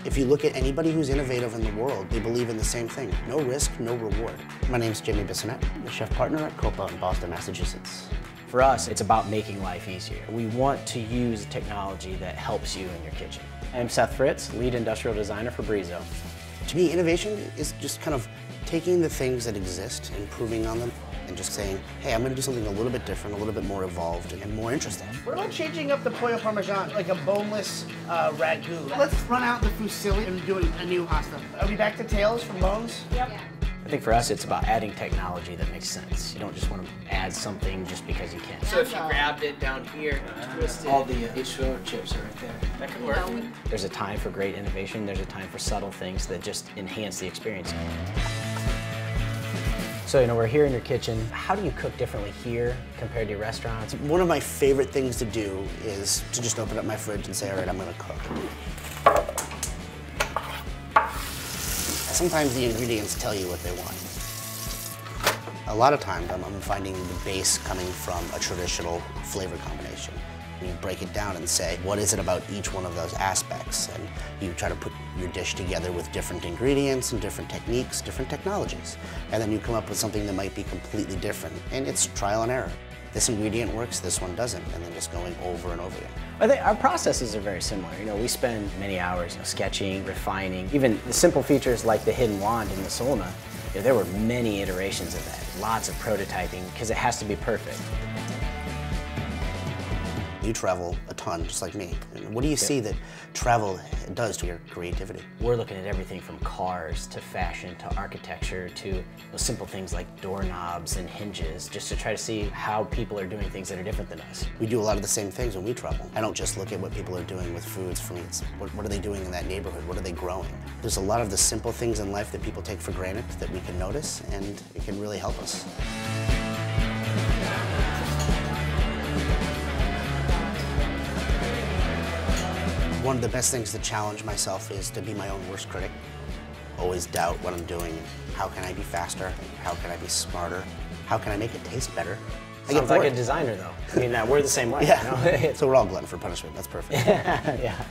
If you look at anybody who's innovative in the world, they believe in the same thing. No risk, no reward. My name's Jamie Bissonnette, the chef partner at Coppa in Boston, Massachusetts. For us, it's about making life easier. We want to use technology that helps you in your kitchen. I'm Seth Fritz, lead industrial designer for Brizo. To me, innovation is just kind of taking the things that exist, improving on them, and just saying, hey, I'm going to do something a little bit different, a little bit more evolved, and more interesting. What about changing up the pollo parmesan, like a boneless ragu? Let's run out the fusilli and do a new pasta. Are we back to tails from bones? Yep. I think for us, it's about adding technology that makes sense. You don't just want to add something just because you can. So if you grabbed it down here, twisted, all the H2O chips are right there. That could work. There's a time for great innovation. There's a time for subtle things that just enhance the experience. So, we're here in your kitchen. How do you cook differently here compared to your restaurants? One of my favorite things to do is to just open up my fridge and say, all right, I'm going to cook. Sometimes the ingredients tell you what they want. A lot of times I'm finding the base coming from a traditional flavor combination. You break it down and say, what is it about each one of those aspects? And you try to put your dish together with different ingredients and different techniques, different technologies. And then you come up with something that might be completely different. And it's trial and error. This ingredient works, this one doesn't, and then just going over and over again. I think our processes are very similar. We spend many hours sketching, refining, even the simple features like the hidden wand in the Solna. There were many iterations of that, lots of prototyping, because it has to be perfect. You travel a ton, just like me. What do you see that travel does to your creativity? We're looking at everything from cars to fashion to architecture to simple things like doorknobs and hinges, just to try to see how people are doing things that are different than us. We do a lot of the same things when we travel. I don't just look at what people are doing with foods. For me, it's what are they doing in that neighborhood? What are they growing? There's a lot of the simple things in life that people take for granted that we can notice, and it can really help us. One of the best things to challenge myself is to be my own worst critic. Always doubt what I'm doing. How can I be faster? How can I be smarter? How can I make it taste better? Sounds like a designer, though. We're the same way. Yeah. So we're all glutton for punishment. That's perfect. Yeah.